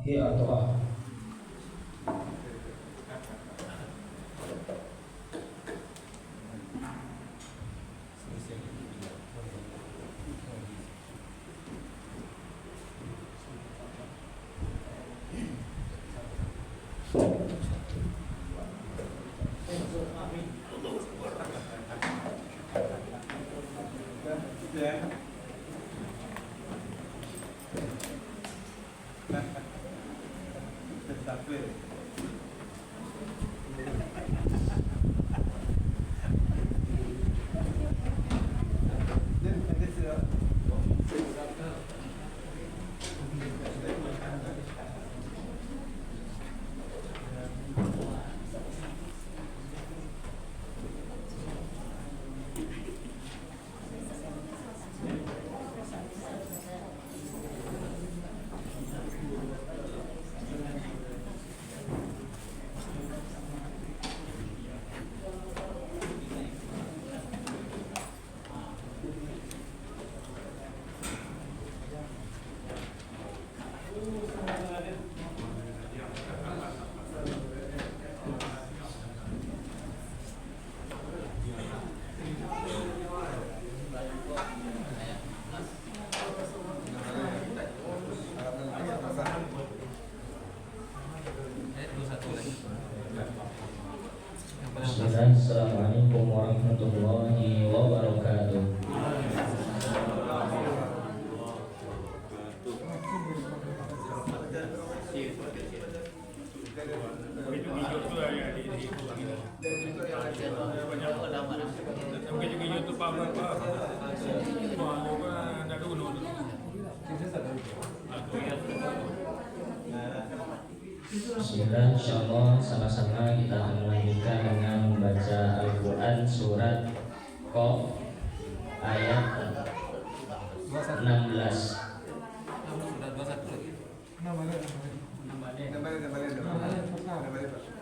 He atau A? Assalamualaikum warahmatullahi wabarakatuh. Bismillah, insyaallah sama-sama kita akan melanjutkan dengan membaca Al-Quran surat Qaf ayat 16.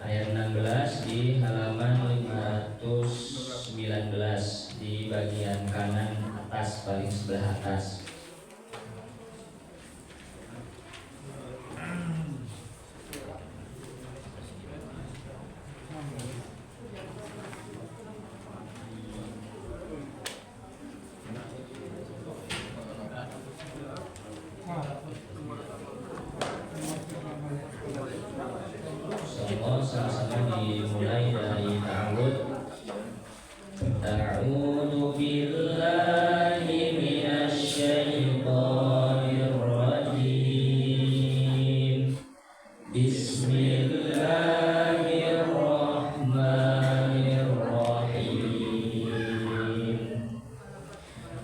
Ayat 16 di halaman 519 di bagian kanan atas, paling sebelah atas. Sama-sama dimulai dari ta'awud. A'udzu billahi minasy syaithanir rajim. Bismillahirrahmanirrahim.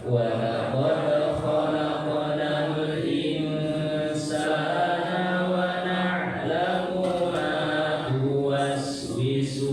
Wa laqad khalaqnal insana wa na'lamu ma tuwaswisu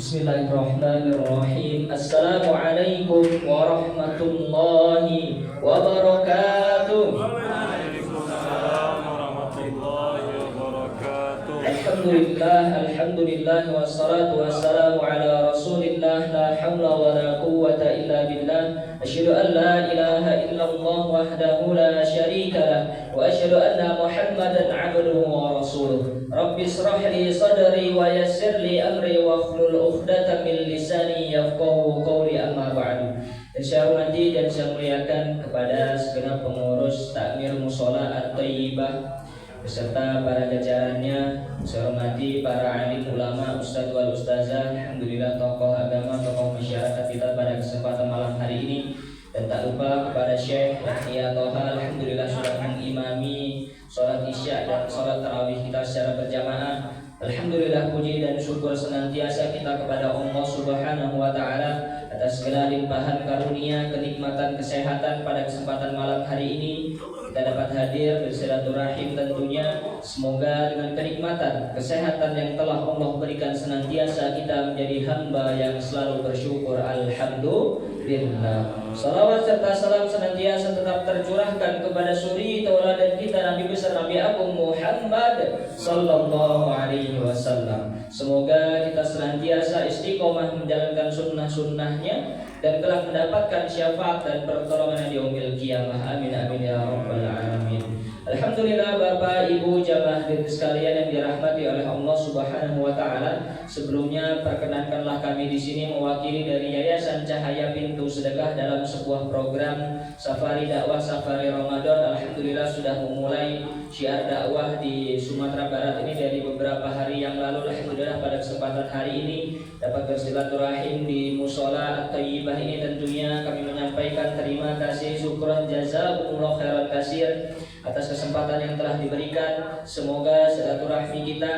Bismillahirrahmanirrahim. Assalamualaikum warahmatullahi wabarakatuh. Waalaikumsalam warahmatullahi wabarakatuh. Alhamdulillah wassalatu wassalamu ala rasulillah, la hawla wa la quwwata illa billah. Asyhadu an la ilaha illallah wahdahu la syarika lah, wa asyhadu anna Muhammadan abduhu wa rasuluh. Rabbi israh li sadri wa yassir li amri wa hlul 'uqdatam min lisani yafqahu qawli, amma ba'du. Dan saya hormati dan saya muliakan kepada segenap pengurus takmir Mushola At-Thayyibah beserta para jajarannya. Saya hormati para alim ulama, ustadz wal ustazah, alhamdulillah tokoh agama, tokoh masyarakat kita pada kesempatan malam hari ini. Dan tak lupa kepada Syekh Yahya Toha, alhamdulillah sudah mengimami sholat isya dan sholat tarawih kita secara berjamaah. Alhamdulillah, puji dan syukur senantiasa kita kepada Allah Subhanahu wa Ta'ala atas segala limpahan karunia, kenikmatan, kesehatan pada kesempatan malam hari ini. Kita dapat hadir bersilaturahim tentunya. Semoga dengan kenikmatan, kesehatan yang telah Allah berikan senantiasa kita menjadi hamba yang selalu bersyukur. Alhamdulillah. Salawat serta salam senantiasa tetap tercurahkan kepada suri tauladan kita Nabi besar Nabi Agung Muhammad sallallahu alaihi wasallam. Semoga kita senantiasa istiqomah menjalankan sunnah-sunnahnya dan telah mendapatkan syafaat dan pertolongan di yaumil qiyamah. Amin amin ya rabbal alamin. Alhamdulillah, Bapak Ibu jamaah sekalian yang dirahmati oleh Allah Subhanahu wa Ta'ala. Sebelumnya perkenankanlah kami di sini mewakili dari Yayasan Cahaya Pintu Sedekah dalam sebuah program Safari Dakwah Safari Ramadan. Alhamdulillah sudah memulai syiar dakwah di Sumatera Barat ini dari beberapa hari yang lalu. Alhamdulillah pada kesempatan hari ini dapat bersilaturahim di Mushola At-Thayyibah ini. Tentunya kami menyampaikan terima kasih, syukran, jazakumullah khairan katsir atas kesempatan yang telah diberikan. Semoga silaturahmi kita,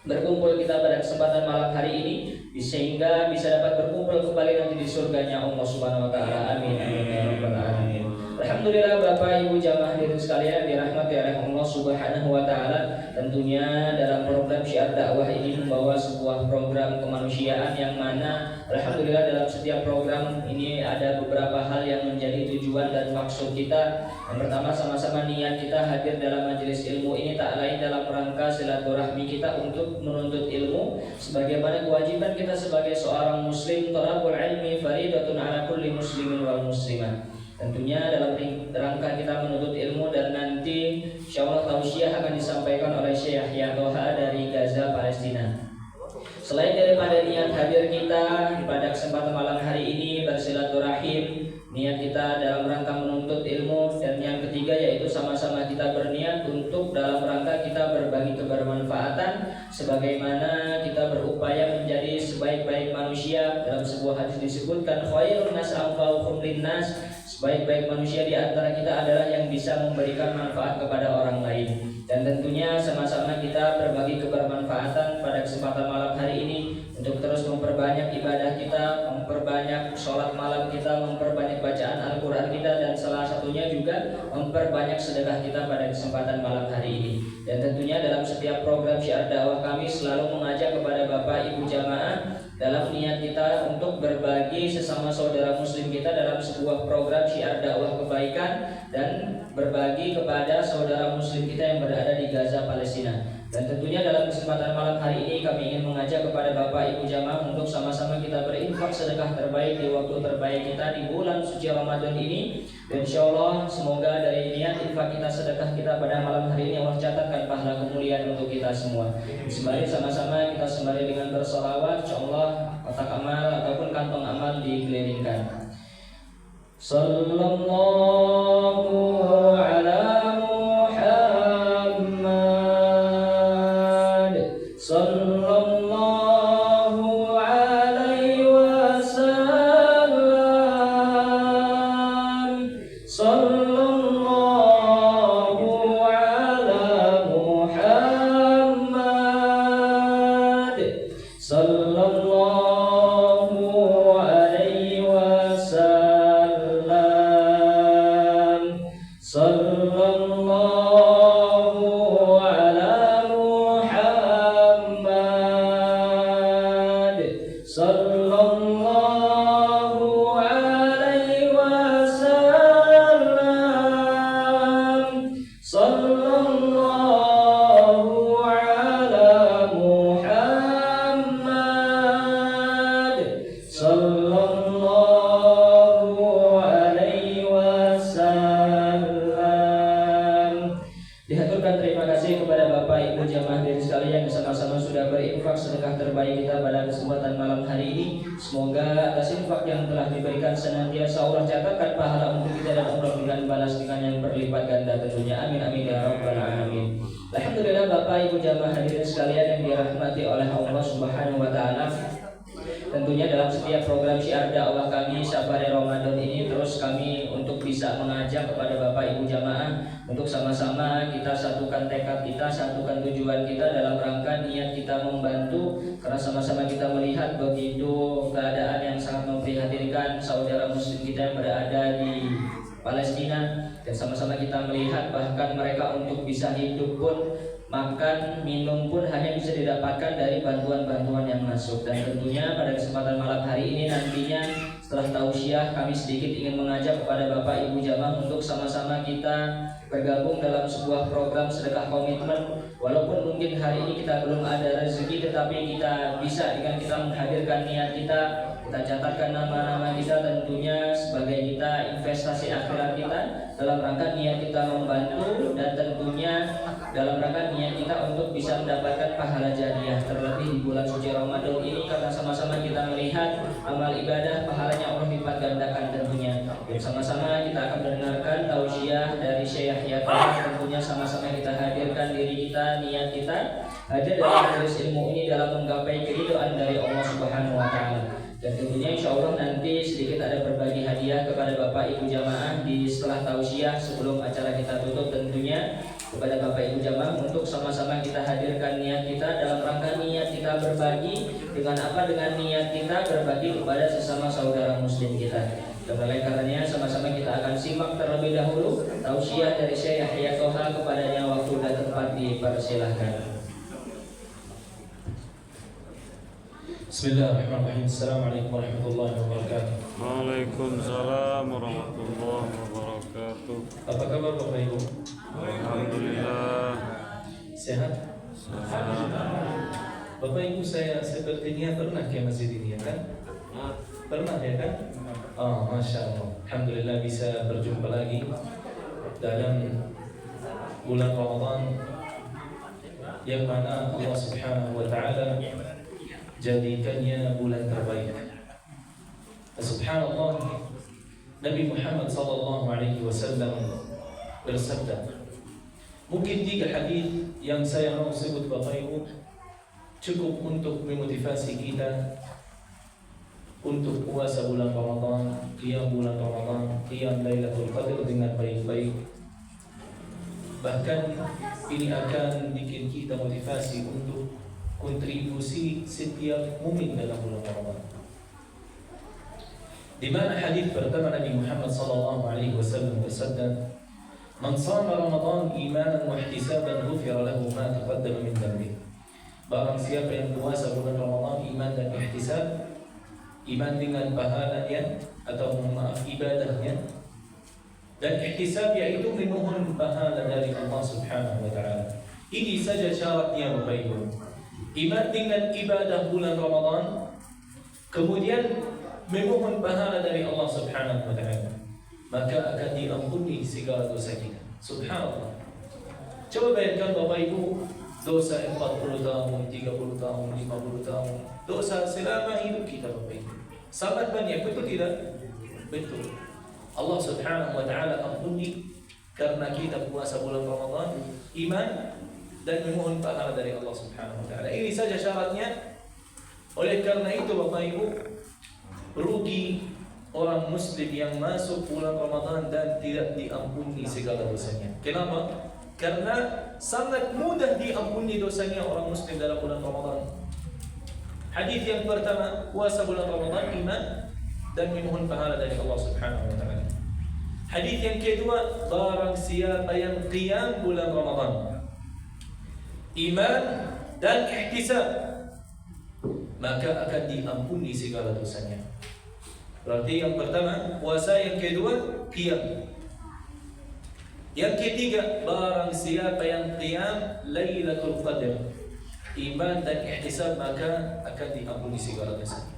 berkumpul kita pada kesempatan malam hari ini sehingga bisa dapat berkumpul kembali nanti di surganya Allah Subhanahu wa Ta'ala. Amin amin ya rabbal alamin. Alhamdulillah, Bapak Ibu jamaah hadirin sekalian dirahmati oleh Allah Subhanahu wa Ta'ala. Tentunya dalam program syiar dakwah ini membawa sebuah program kemanusiaan yang mana alhamdulillah dalam setiap program ini ada beberapa hal yang menjadi tujuan dan maksud kita. Yang pertama, sama-sama niat kita hadir dalam majelis ilmu ini tak lain dalam rangka silaturahmi kita untuk menuntut ilmu sebagaimana kewajiban kita sebagai seorang muslim. Thalabul ilmi faridatun ala kulli muslimin wal muslimah. Tentunya dalam rangka kita menuntut ilmu, dan nanti insyaallah tausiah akan disampaikan oleh Syekh Yahya Toha dari Gaza, Palestina. Selain daripada niat hadir kita pada kesempatan malam hari ini bersilaturahim, niat kita dalam rangka menuntut ilmu, dan yang ketiga yaitu sama-sama kita berniat untuk dalam rangka kita berbagi kebermanfaatan sebagaimana kita berupaya menjadi sebaik-baik manusia. Dalam sebuah hadis disebutkan khairun nas anfa'uhum linnas, sebaik-baik manusia di antara kita adalah yang bisa memberikan manfaat kepada orang lain. Dan tentunya sama-sama kita berbagi kebermanfaatan pada kesempatan malam hari ini untuk terus memperbanyak ibadah kita, memperbanyak sholat malam kita, memperbanyak bacaan Al-Quran kita, dan salah satunya juga memperbanyak sedekah kita pada kesempatan malam hari ini. Dan tentunya dalam setiap program syiar dakwah kami selalu mengajak kepada Bapak Ibu jamaah dalam niat kita untuk berbagi sesama saudara muslim kita dalam sebuah program syiar dakwah kebaikan dan berbagi kepada saudara muslim kita yang berada di Gaza, Palestina. Dan tentunya dalam kesempatan malam hari ini kami ingin mengajak kepada Bapak Ibu jamaah untuk sama-sama kita berinfak sedekah terbaik di waktu terbaik kita di bulan suci Ramadan ini. Dan insyaallah semoga dari niat infak kita, sedekah kita pada malam hari ini Allah catatkan pahala kemuliaan untuk kita semua. Sembari sama-sama kita sembari dengan bersolawat, insyaallah kotak amal ataupun kantong amal dikelilingkan. Sallallahu ala Muhammad, sallallahu alaihi wasallam, sallallahu ala Muhammad, sallallahu alaihi wasallam, sallallahu ala Muhammad, sallallahu alaihi wasallam, sallallahu ala Muhammad, sallallahu alaihi wasallam. Dihaturkan terima kasih kepada Bapak Ibu jamaah hadirin sekalian yang sama-sama sudah berinfak sedekah terbaik kita pada kesempatan malam hari ini. Semoga atas infak yang telah diberikan senantiasa Allah catatkan pahala untuk kita dan Allah berikan balas dengan yang berlipat ganda tentunya. Amin amin ya rabbal alamin. Alhamdulillah Bapak Ibu jamaah hadirin sekalian yang dirahmati oleh Allah Subhanahu wa taala. Tentunya dalam setiap program syiar dakwah kami Safari Ramadan ini terus kami untuk bisa mengajak kepada Bapak Ibu jamaah untuk sama-sama kita satukan tekad kita, satukan tujuan kita dalam rangka niat kita membantu, karena sama-sama kita melihat begitu keadaan yang sangat memprihatinkan saudara muslim kita yang berada di Palestina, dan sama-sama kita melihat bahkan mereka untuk bisa hidup pun, makan, minum pun hanya bisa didapatkan dari bantuan-bantuan yang masuk. Dan tentunya pada kesempatan malam hari ini nantinya setelah tausiah kami sedikit ingin mengajak kepada Bapak Ibu jamaah untuk sama-sama kita bergabung dalam sebuah program sedekah komitmen. Walaupun mungkin hari ini kita belum ada rezeki, tetapi kita bisa dengan kita menghadirkan niat kita catatkan nama-nama kita, tentunya sebagai kita investasi akhirat kita dalam rangka niat kita membantu, dan tentunya dalam rangka niat kita untuk bisa mendapatkan pahala jariah, terlebih di bulan suci Ramadan ini, karena sama-sama kita melihat amal ibadah pahalanya Allah lipat gandakan tentunya. Dan sama-sama kita akan mendengarkan tausiah dari Syekh Yahya, tentunya sama-sama kita hadirkan diri kita, niat kita hadir dalam majelis ilmu ini dalam menggapai keridhaan dari Allah Subhanahu wa taala. Dan tentunya insya Allah nanti sedikit ada berbagi hadiah kepada Bapak Ibu jamaah di setelah tausiah sebelum acara kita tutup, tentunya kepada Bapak Ibu jamaah untuk sama-sama kita hadirkan niat kita dalam rangka niat kita berbagi dengan apa, dengan niat kita berbagi kepada sesama saudara muslim kita. Dan oleh karenanya sama-sama kita akan simak terlebih dahulu tausiah dari Syekh Yahya Toha, kepadanya waktu dan tempat dipersilahkan. Bismillahirrahmanirrahim. Assalamualaikum warahmatullahi wabarakatuh. Waalaikumsalam warahmatullahi wabarakatuh. Apa kabar Bapak Ibu? Alhamdulillah. Sehat? Bapak Ibu, saya sepertinya pernah ke masjid ini, ya kan? Pernah ya kan? Oh, Masya Allah. Alhamdulillah bisa berjumpa lagi dalam bulan Ramadan yang mana Allah Subhanahu wa Ta'ala jadikannya bulan terbaik. Subhanallah, Nabi Muhammad sallallahu alaihi wasallam bersabda, mungkin 3 hadis yang saya mau sebut Bapak Ibu cukup untuk memotivasi kita untuk puasa bulan Ramadan, qiyam bulan Ramadan, qiyam Lailatul Qadar dengan baik-baik. Bahkan ini akan bikin kita motivasi untuk kontribusi setiap mukmin dalam bulan Ramadan. Di mana hadis pertama Nabi Muhammad sallallahu alaihi wasallam bersabda, "Man shama Ramadan imanan wa ihtisaban ghufira lahu ma taqaddama min dhanbihi." Barang siapa yang puasa bulan Ramadan iman dan ihtisab, iman dengan pahalanya atau maaf ibadahnya, dan ihtisab yaitu memohon pahala dari Allah Subhanahu wa taala. Ini saja syaratnya Bapak Ibu. Iman dengan ibadah bulan Ramadan, kemudian memohon pahala dari Allah Subhanahu wa taala, maka akan diampuni segala dosa kita. Subhanallah. Coba bayangkan Bapak Ibu, dosa 40 tahun, 30 tahun, 50 tahun, dosa selama hidup kita Bapak Ibu. Sangat banyak, betul tidak? Betul. Allah Subhanahu wa taala ampuni karena kita puasa bulan Ramadan, iman dan memohon pahala dari Allah Subhanahu wa taala. Ini saja syaratnya. Oleh karena itu Bapak Ibu, rugi orang muslim yang masuk bulan Ramadan dan tidak diampuni segala dosanya. Kenapa? Karena sangat mudah diampuni dosanya orang muslim dalam bulan Ramadan. Hadis yang pertama, puasa bulan Ramadan, iman dan memohon pahala dari Allah Subhanahu wa taala. Hadis yang kedua, barang siapa yang qiyam bulan Ramadan, iman dan ihtisab, maka akan diampuni segala dosanya. Berarti yang pertama puasa, yang kedua qiyam, yang ketiga barang siapa yang qiyam Lailatul Qadar, iman dan ihtisab, maka akan diampuni segala dosanya.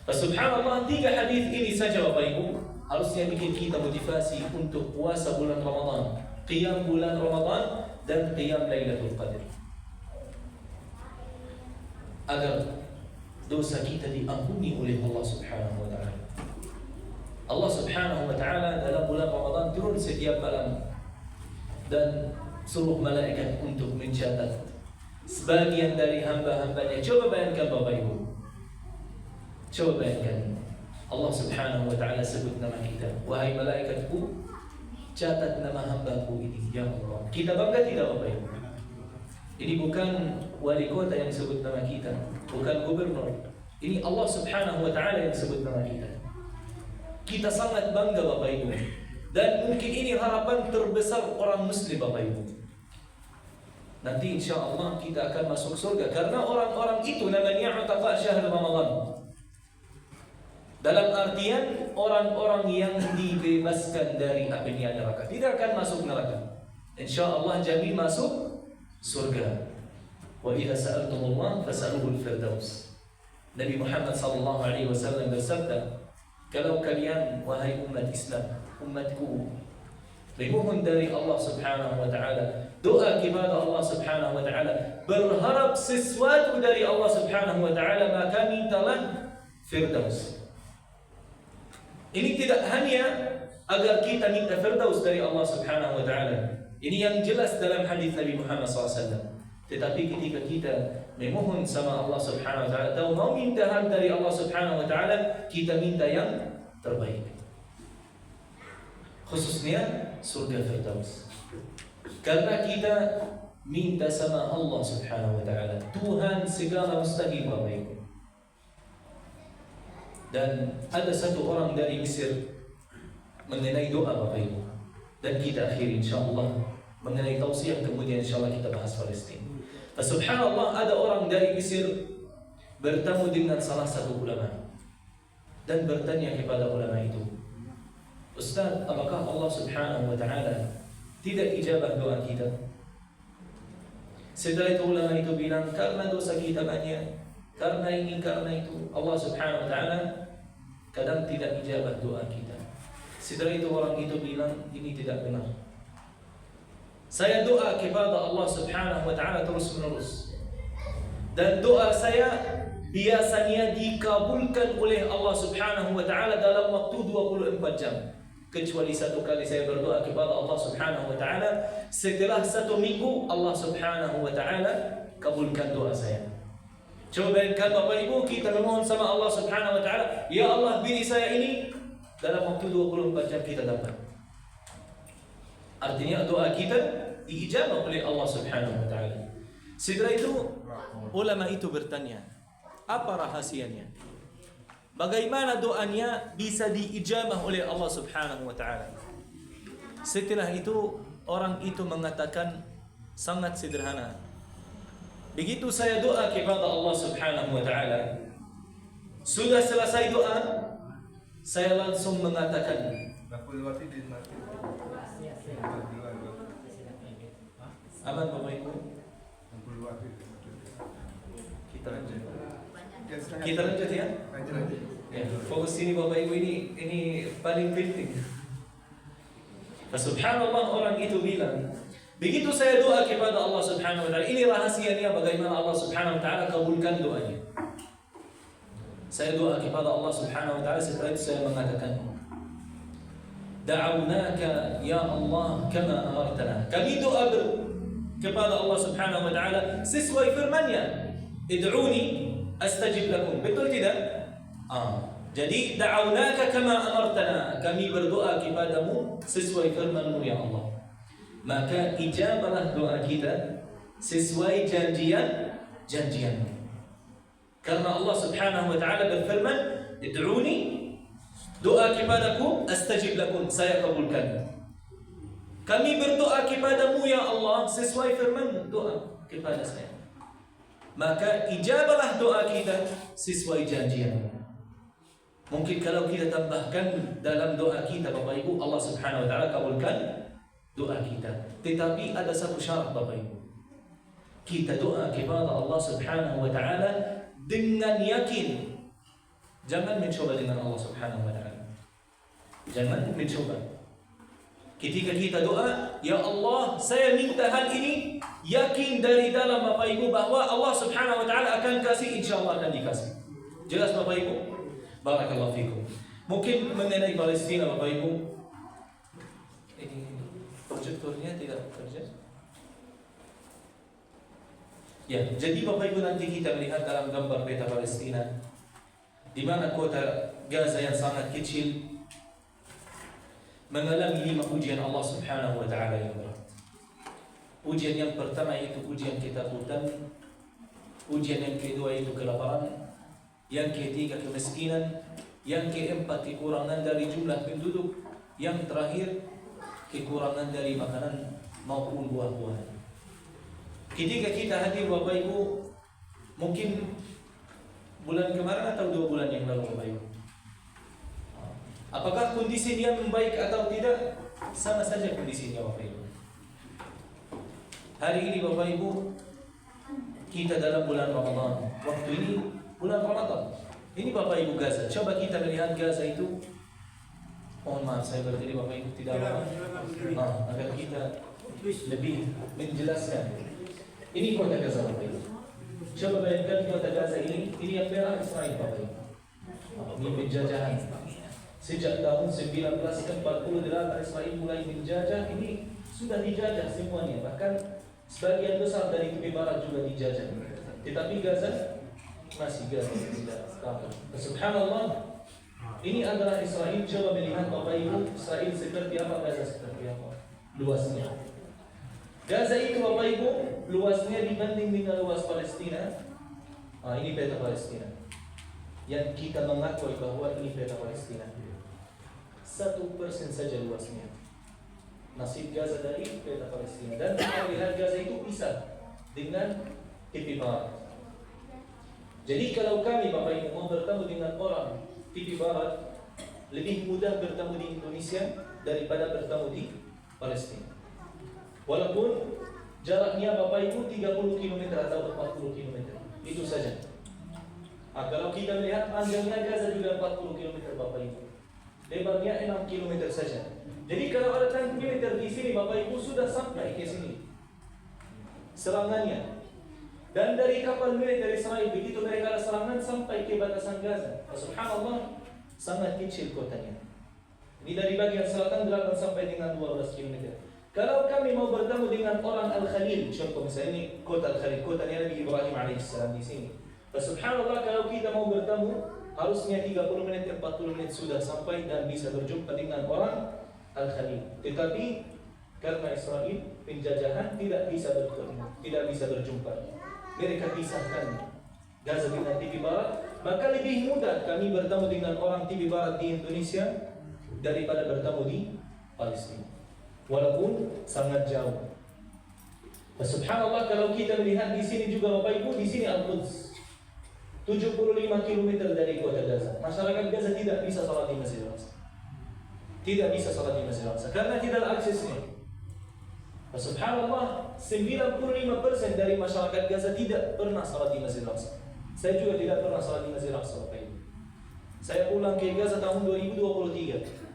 Subhanallah, 3 hadis ini saja Bapak Ibu harusnya bikin kita motivasi untuk puasa bulan Ramadan, qiyam bulan Ramadan, dan qiyam Lailatul Qadar, agar dosa kita diampuni oleh Allah Subhanahu wa taala. Allah Subhanahu wa taala dalam bulan Ramadan turun setiap malam dan suruh malaikat untuk mencatat sebagian dari hamba-hambanya. Coba bayangkan Bapak Ibu, coba bayangkan Allah Subhanahu wa taala sebut nama kita, wahai malaikatku, catat nama hambaku ini, ya Allah. Kita bangga tidak Bapak Ibu? Ini bukan wali kota yang sebut nama kita, bukan gubernur. Ini Allah Subhanahu wa taala yang sebut nama kita. Kita sangat bangga Bapak Ibu. Dan mungkin ini harapan terbesar orang muslim Bapak Ibu. Nanti insya Allah kita akan masuk surga karena orang-orang itu namanya utaqa syahr Ramadan. Dalam artian orang-orang yang dibebaskan dari api neraka, tidak akan masuk neraka. Insya Allah jamin masuk surga. Wa idza sa'altumullah fas'aluhul firdaus. Nabi Muhammad sallallahu alaihi wasallam bersabda, kalau kalian wahai umat Islam, umatku, memohon dari Allah Subhanahu wa taala, doa kepada Allah Subhanahu wa taala, berharap sesuatu dari Allah Subhanahu wa taala, maka mintalah firdaus. Ini tidak hanya agar kita minta firdaus dari Allah Subhanahu wa taala. Ini yang jelas dalam hadis Nabi Muhammad SAW. Tetapi ketika kita memohon sama Allah Subhanahu wa taala atau mau minta hal dari Allah Subhanahu wa taala, kita minta yang terbaik. Khususnya surga firdaus. Karena kita minta sama Allah Subhanahu wa taala, Tuhan segala mustahil Bapak Ibu. Dan ada satu orang dari Mesir mengenai doa Bapak Ibu. Dan kita akhiri insyaAllah mengenai tausiah, kemudian insyaAllah kita bahas Palestina. Subhanallah, ada orang dari Mesir bertemu dengan salah satu ulama dan bertanya kepada ulama itu, Ustaz, apakah Allah Subhanahu wa taala tidak ijabah doa kita? Setelah itu ulama itu bilang, karena dosa kita banyak, karena ini, karena itu, Allah Subhanahu wa taala kadang tidak ijabah doa kita. Setelah itu orang itu bilang, ini tidak benar. Saya doa kepada Allah Subhanahu wa taala terus menerus, dan doa saya biasanya dikabulkan oleh Allah Subhanahu wa taala dalam waktu 24 jam. Kecuali satu kali saya berdoa kepada Allah Subhanahu wa taala, setelah 1 minggu Allah Subhanahu wa taala kabulkan doa saya. Coba bayangkan Bapak Ibu, kita memohon sama Allah Subhanahu wa taala, ya Allah beri saya ini, dalam waktu 24 jam kita dapat. Artinya doa kita diijabah oleh Allah Subhanahu wa taala. Setelah itu ulama itu bertanya, apa rahasianya? Bagaimana doanya bisa diijabah oleh Allah Subhanahu wa taala? Setelah itu orang itu mengatakan sangat sederhana. Begitu saya doa kepada Allah Subhanahu wa taala, sudah selesai doa, saya langsung mengatakan, aman Bapak Ibu? Kita lanjut ya? Ya, fokus sini Bapak Ibu, ini paling penting. Subhanallah, orang itu bilang, begitu saya doa kepada Allah Subhanahu wa taala, ini rahasianya bagaimana Allah Subhanahu wa taala kabulkan doanya. Saya doa kepada Allah Subhanahu wa taala, setelah itu saya mengatakan, da'awnaka ya Allah kama amartana. Kami doa kepada Allah Subhanahu wa taala sesuai firman-Nya, id'uni astajib lakum. Betul tidak? Jadi da'awnaka kama amartana, kami berdoa kepadamu sesuai firman-Mu ya Allah. Maka ijabahlah doa kita sesuai janjian-Mu. Karena Allah Subhanahu wa taala berfirman, id'uni, doa kepadaku, astajib lakum, saya kabulkan. Kami berdoa kepadamu ya Allah sesuai firman-Mu, doa kepada saya. maka ijabalah doa kita sesuai janjinya. Mungkin kalau kita tambahkan dalam doa kita Bapak Ibu, Allah Subhanahu wa taala kabulkan doa kita. Tetapi ada satu syarat Bapak Ibu. Kita doa kepada Allah Subhanahu wa taala dengan yakin. Jangan mencoba dengan Allah Subhanahu wa taala. Jangan mencoba. Ketika kita doa, ya Allah, saya minta hal ini, yakin dari dalam Bapak Ibu bahwa Allah Subhanahu wa taala akan kasih, insyaallah akan dikasih. Jelas Bapak Ibu? Barakallahu fikum. Mungkin mengenai Palestina Bapak Ibu, ini proyektornya tidak kerja. Ya, jadi Bapak Ibu nanti kita melihat dalam gambar peta Palestina, di mana kota Gaza yang sangat kecil mengalami 5 ujian Allah Subhanahu wa taala yang berat. Ujian yang pertama itu ujian ketakutan, ujian yang kedua itu kelaparan, yang ketiga kemiskinan, yang keempat kekurangan dari jumlah penduduk, yang terakhir kekurangan dari makanan maupun buah-buahan. Ketika kita hadir Bapak Ibu, mungkin bulan kemarin atau 2 bulan yang lalu Bapak Ibu, apakah kondisinya membaik atau tidak? Sama saja kondisinya Bapak Ibu. Hari ini Bapak Ibu, kita dalam bulan Ramadan. Waktu ini bulan Ramadan. Ini Bapak Ibu Gaza. Coba kita melihat Gaza itu. Mohon maaf saya berdiri Bapak Ibu tidak lama. Agar kita lebih menjelaskan. Ini kota Gaza Bapak Ibu. Coba bayangkan kota Gaza ini yang merah Israel Bapak Ibu. Ini penjajahan. Sejak tahun 1948 Israel mulai menjajah, ini sudah dijajah semuanya. Bahkan sebagian besar dari tepi barat juga dijajah. Tetapi Gaza masih Gaza tidak kalah. Subhanallah. Ini adalah Israel. Coba melihat Bapak Ibu, Israel seperti apa, Gaza seperti apa luasnya. Gaza itu Bapak Ibu luasnya dibanding dengan luas Palestina. Ini peta Palestina. Yang kita mengakui bahwa ini peta Palestina. 1% saja luasnya. Nasib Gaza dari peta Palestina. Dan kita lihat Gaza itu pisah dengan tepi barat. Jadi kalau kami Bapak Ibu mau bertemu dengan orang tepi barat, lebih mudah bertemu di Indonesia daripada bertemu di Palestina. Walaupun jaraknya Bapak Ibu 30 km atau 40 km. Itu saja. Kalau kita melihat panjangnya Gaza juga 40 km Bapak Ibu. Lebarnya 6 km saja. Jadi kalau ada tank militer di sini Bapak Ibu sudah sampai ke sini serangannya. Dan dari kapal militer Israel begitu mereka ada serangan sampai ke batasan Gaza. Subhanallah, sangat kecil kotanya. Ini dari bagian selatan 8 sampai dengan 12 km. Kalau kami mau bertemu dengan orang Al-Khalil, contoh misalnya ini kota Al-Khalil, kotanya Nabi Ibrahim alaihissalam di sini. Subhanallah, kalau kita mau bertemu harusnya 30 menit, 40 menit sudah sampai dan bisa berjumpa dengan orang Al-Khalil. Tetapi karena Israel penjajahan tidak bisa bertemu, tidak bisa berjumpa. Mereka pisahkan Gaza dengan tepi barat, maka lebih mudah kami bertemu dengan orang tepi barat di Indonesia daripada bertemu di Palestina. Walaupun sangat jauh. Subhanallah, kalau kita melihat di sini juga Bapak Ibu, di sini Al-Quds. 75 km dari kota Gaza. Masyarakat Gaza tidak bisa salat di Masjid Al-Aqsa. Tidak bisa salat di Masjid Al-Aqsa karena tidak ada aksesnya. Subhanallah, 95% dari masyarakat Gaza tidak pernah salat di Masjid Al-Aqsa. Saya juga tidak pernah salat di Masjid Al-Aqsa. Saya pulang ke Gaza tahun 2023.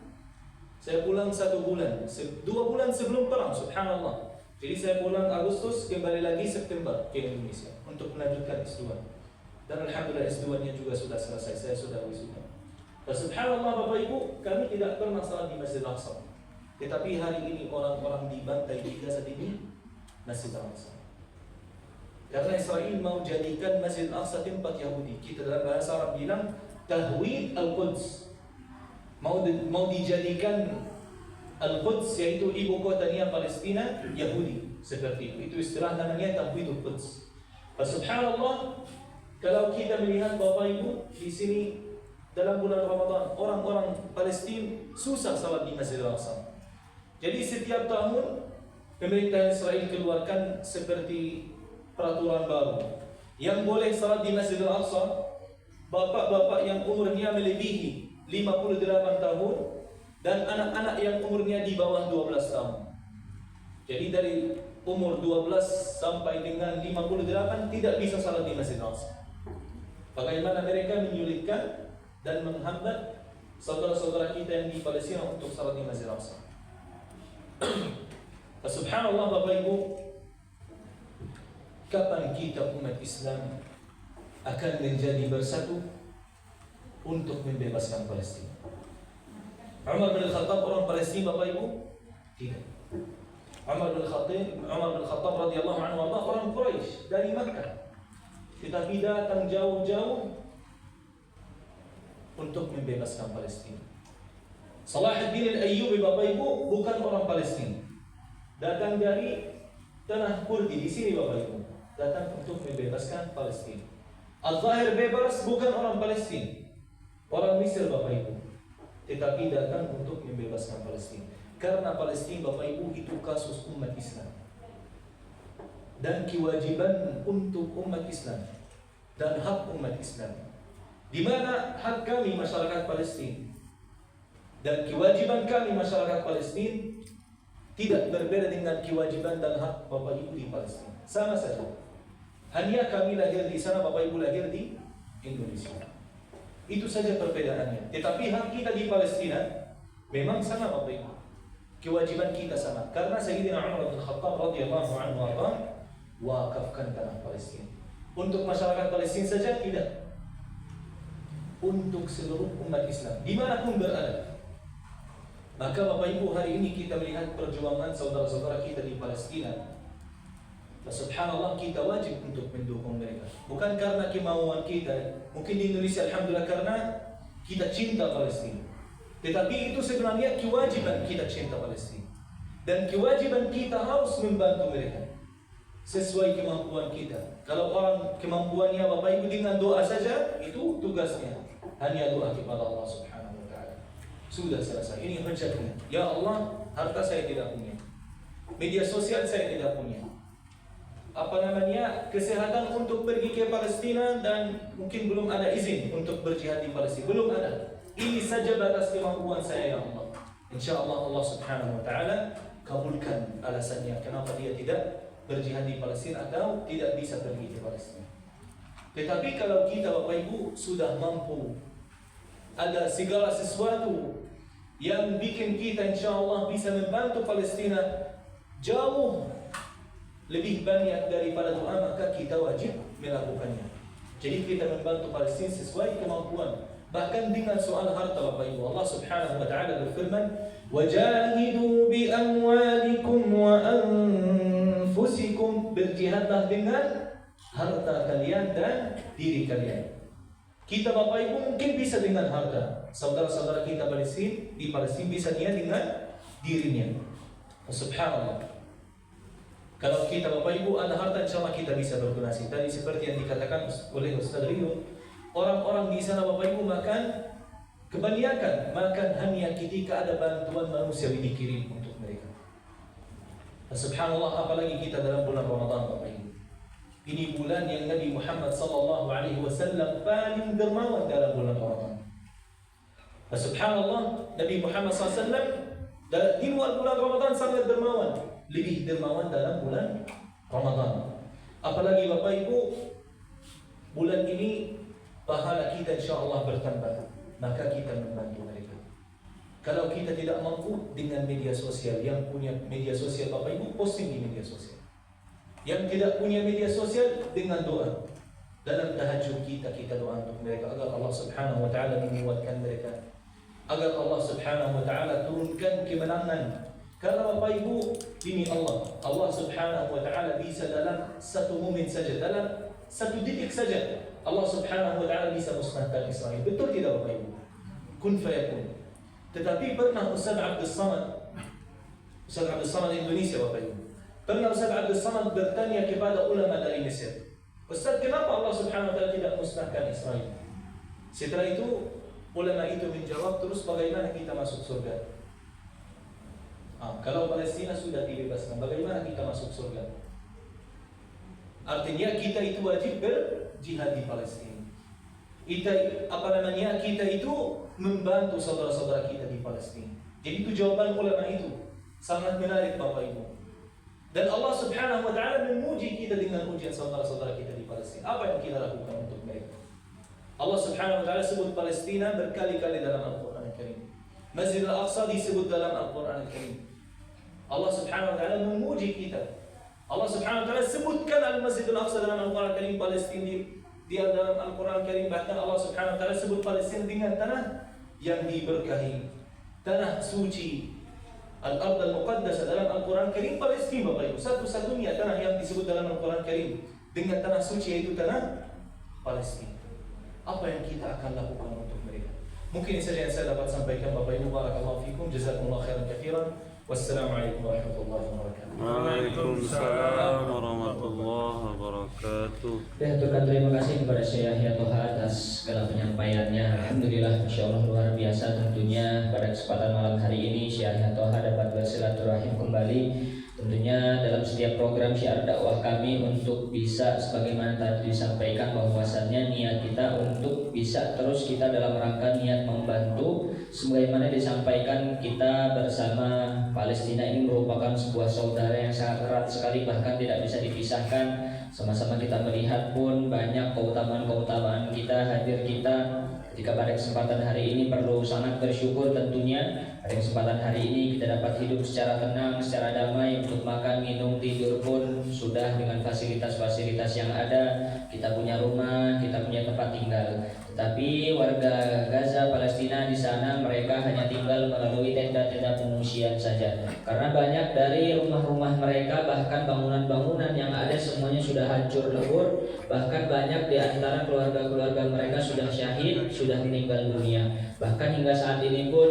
Saya pulang 1 bulan, 2 bulan sebelum perang. Subhanallah. Jadi saya pulang Agustus, kembali lagi September ke Indonesia untuk melanjutkan S2. Dan alhamdulillah S2-nya juga sudah selesai, saya sudah wisuda. Subhanallah Bapak Ibu, kami tidak pernah salat di Masjid Al-Aqsa. Tetapi hari ini orang-orang dibantai di Gaza ini Masjid Al-Aqsa. Karena Israel mau jadikan Masjid Al-Aqsa tempat Yahudi. Kita dalam bahasa Arab bilang tahwid Al-Quds. Mau dijadikan Al-Quds, yaitu ibu kotanya Palestina, Yahudi. Seperti itu. Itu istilah namanya tahwid Al-Quds. Subhanallah, kalau kita melihat Bapak Ibu di sini dalam bulan Ramadan, orang-orang Palestina susah salat di Masjid Al-Aqsa. Jadi setiap tahun pemerintah Israel keluarkan seperti peraturan baru Yang boleh salat di Masjidil Aqsa, bapak-bapak yang umurnya melebihi 58 tahun dan anak-anak yang umurnya di bawah 12 tahun. Jadi dari umur 12 sampai dengan 58 tidak bisa salat di Masjidil Aqsa. Bagaimana mereka menyulitkan dan menghambat saudara-saudara kita yang di Palestina untuk salat di Masjidil Aqsa. Subhanallah Bapak Ibu, kapan kita umat Islam akan menjadi bersatu untuk membebaskan Palestina? Umar bin Khattab orang Palestina Bapak Ibu? Tidak. Umar bin Khattab radhiyallahu anhu orang Quraisy dari Makkah, tetapi datang jauh-jauh untuk membebaskan Palestina. Salahuddin al-Ayyubi Bapak Ibu bukan orang Palestina, datang dari tanah Kurdi di sini Bapak Ibu, datang untuk membebaskan Palestina. Al-Zahir Bebas bukan orang Palestina, orang Mesir Bapak Ibu, tetapi datang untuk membebaskan Palestina. Karena Palestina Bapak Ibu itu kasus umat Islam dan kewajiban untuk umat Islam dan hak umat Islam, di mana hak kami masyarakat Palestina dan kewajiban kami masyarakat Palestina tidak berbeda dengan kewajiban dan hak Bapak Ibu di Palestina. Sama saja. Hanya kami lahir di sana, Bapak Ibu lahir di Indonesia. Itu saja perbedaannya. Tetapi hak kita di Palestina memang sama Bapak Ibu. Kewajiban kita sama. Karena Sayyidina Umar bin Khattab radhiyallahu anhu wakafkan tanah Palestina. Untuk masyarakat Palestina saja tidak. Untuk seluruh umat Islam dimanapun berada. Maka Bapak Ibu, hari ini kita melihat perjuangan saudara-saudara kita di Palestina. Subhanallah, kita wajib untuk mendukung mereka. Bukan karena kemauan kita. Mungkin di Indonesia alhamdulillah karena kita cinta Palestina. Tetapi itu sebenarnya kewajiban kita cinta Palestina. Dan kewajiban kita harus membantu mereka sesuai kemampuan kita. Kalau orang kemampuannya Bapak Ibu dengan doa saja, itu tugasnya. Hanya doa kepada Allah Subhanahu wa ta'ala. Sudah selesai. Ini hujatnya. Ya Allah, harta saya tidak punya. Media sosial saya tidak punya. Kesehatan untuk pergi ke Palestina dan mungkin belum ada izin untuk berjihad di Palestina. Belum ada. Ini saja batas kemampuan saya ya Allah. InsyaAllah Allah Subhanahu wa ta'ala kabulkan alasannya kenapa dia tidak berjihad di Palestina atau tidak bisa pergi ke Palestina. Tetapi kalau kita Bapak Ibu sudah mampu, ada segala sesuatu yang bikin kita insyaAllah bisa membantu Palestina jauh lebih banyak daripada doa, maka kita wajib melakukannya. Jadi kita membantu Palestina sesuai kemampuan. Bahkan dengan soal harta Bapak Ibu, Allah Subhanahu wa ta'ala berfirman, "Wajahidu bi amwalikum wa anfusikum." Berjihadlah dengan harta kalian dan diri kalian. Kita Bapak Ibu mungkin bisa dengan harta. Saudara-saudara kita Palestina di Palestina bisa dia dengan dirinya. Subhanallah. Kalau kita Bapak Ibu ada harta, insyaAllah kita bisa berdonasi. Tadi seperti yang dikatakan oleh Ustaz Rio, orang-orang di sana Bapak Ibu makan, kebanyakan makan hanya ketika ada bantuan manusiawi dikirim untuk mereka. Subhanallah, apalagi kita dalam bulan Ramadan Bapak Ibu. Ini bulan yang Nabi Muhammad SAW paling dermawan dalam bulan Ramadan. Subhanallah, Nabi Muhammad SAW di luar bulan Ramadan sangat dermawan, lebih dermawan dalam bulan Ramadan. Apalagi Bapak Ibu, bulan ini pahala kita insyaAllah bertambah, maka kita membantu mereka. Kalau kita tidak mampu dengan media sosial, yang punya media sosial Bapak Ibu posting di media sosial. Yang tidak punya media sosial dengan doa. Dalam tahajud kita doa untuk mereka agar Allah Subhanahu wa ta'ala menguatkan mereka, agar Allah Subhanahu wa ta'ala turunkan kemenangan. Karena Bapak Ibu, ini Allah Subhanahu wa ta'ala bisa dalam satu momen saja, dalam satu detik saja, Allah Subhanahu wa ta'ala bisa musnahkan Israel. Betul tidak Bapak Ibu? Kun fayakun. Tetapi pernah Ustaz Abdul Samad Indonesia Bapak Ibu, pernah Ustaz Abdul Samad bertanya kepada ulama dari Mesir, Ustaz, kenapa Allah Subhanahu wa ta'ala tidak musnahkan Israel? Setelah itu ulama itu menjawab, terus bagaimana kita masuk surga? Kalau Palestina sudah dibebaskan, bagaimana kita masuk surga? Artinya kita itu wajib berjihad di Palestina. Kita itu membantu saudara-saudara kita di Palestina. Jadi itu jawaban ulama itu sangat menarik Bapak Ibu. Dan Allah Subhanahu wa taala memuji kita dengan ujian saudara-saudara kita di Palestina. Apa yang kita lakukan untuk mereka? Allah Subhanahu wa taala sebut Palestina berkali-kali dalam Al-Qur'an Al-Karim. Masjid Al-Aqsa disebut dalam Al-Qur'an Al-Karim. Allah Subhanahu wa taala memuji kita. Allah Subhanahu wa taala sebutkan Al-Masjid Al-Aqsa dalam Al-Qur'an Al-Karim, Palestina dia dalam Al-Quran Al-Karim. Bahkan Allah Subhanahu wa taala sebut Palestina dengan tanah yang diberkahi, tanah suci. Al-Ard Al-Muqaddasah dalam Al-Quran Al-Karim Palestina Bapak Ibu. Satu-satunya tanah yang disebut dalam Al-Quran Al-Karim dengan tanah suci yaitu tanah Palestina. Apa yang kita akan lakukan untuk mereka? Mungkin ini saja yang saya dapat sampaikan Bapak Ibu. Barakallahu fikum, jazakumullah khairan katsiran. Wassalamualaikum warahmatullahi wabarakatuh. Waalaikumsalam warahmatullahi wabarakatuh. Aturkan terima kasih kepada Syekh Yahya Toha atas segala penyampaiannya. Alhamdulillah, Masya Allah luar biasa. Tentunya pada kesempatan malam hari ini Syekh Yahya Toha dapat bersilaturahim kembali. Tentunya dalam setiap program syiar dakwah kami untuk bisa sebagaimana tadi disampaikan bahwasannya niat kita untuk bisa terus kita dalam rangka niat membantu sebagaimana disampaikan kita bersama Palestina ini merupakan sebuah saudara yang sangat erat sekali, bahkan tidak bisa dipisahkan. Sama-sama kita melihat pun banyak keutamaan-keutamaan kita, hadir kita ketika pada kesempatan hari ini perlu sangat bersyukur. Tentunya pada kesempatan hari ini kita dapat hidup secara tenang, secara damai, untuk makan, minum, tidur pun sudah dengan fasilitas-fasilitas yang ada. Kita punya rumah, kita punya tempat tinggal. Tetapi warga Gaza, Palestina di sana mereka hanya tinggal melalui tenda-tenda pengungsian saja. Karena banyak dari rumah-rumah mereka, bahkan bangunan-bangunan yang ada semuanya sudah hancur lebur. Bahkan banyak di antara keluarga-keluarga mereka sudah syahid, sudah meninggal dunia. Bahkan hingga saat ini pun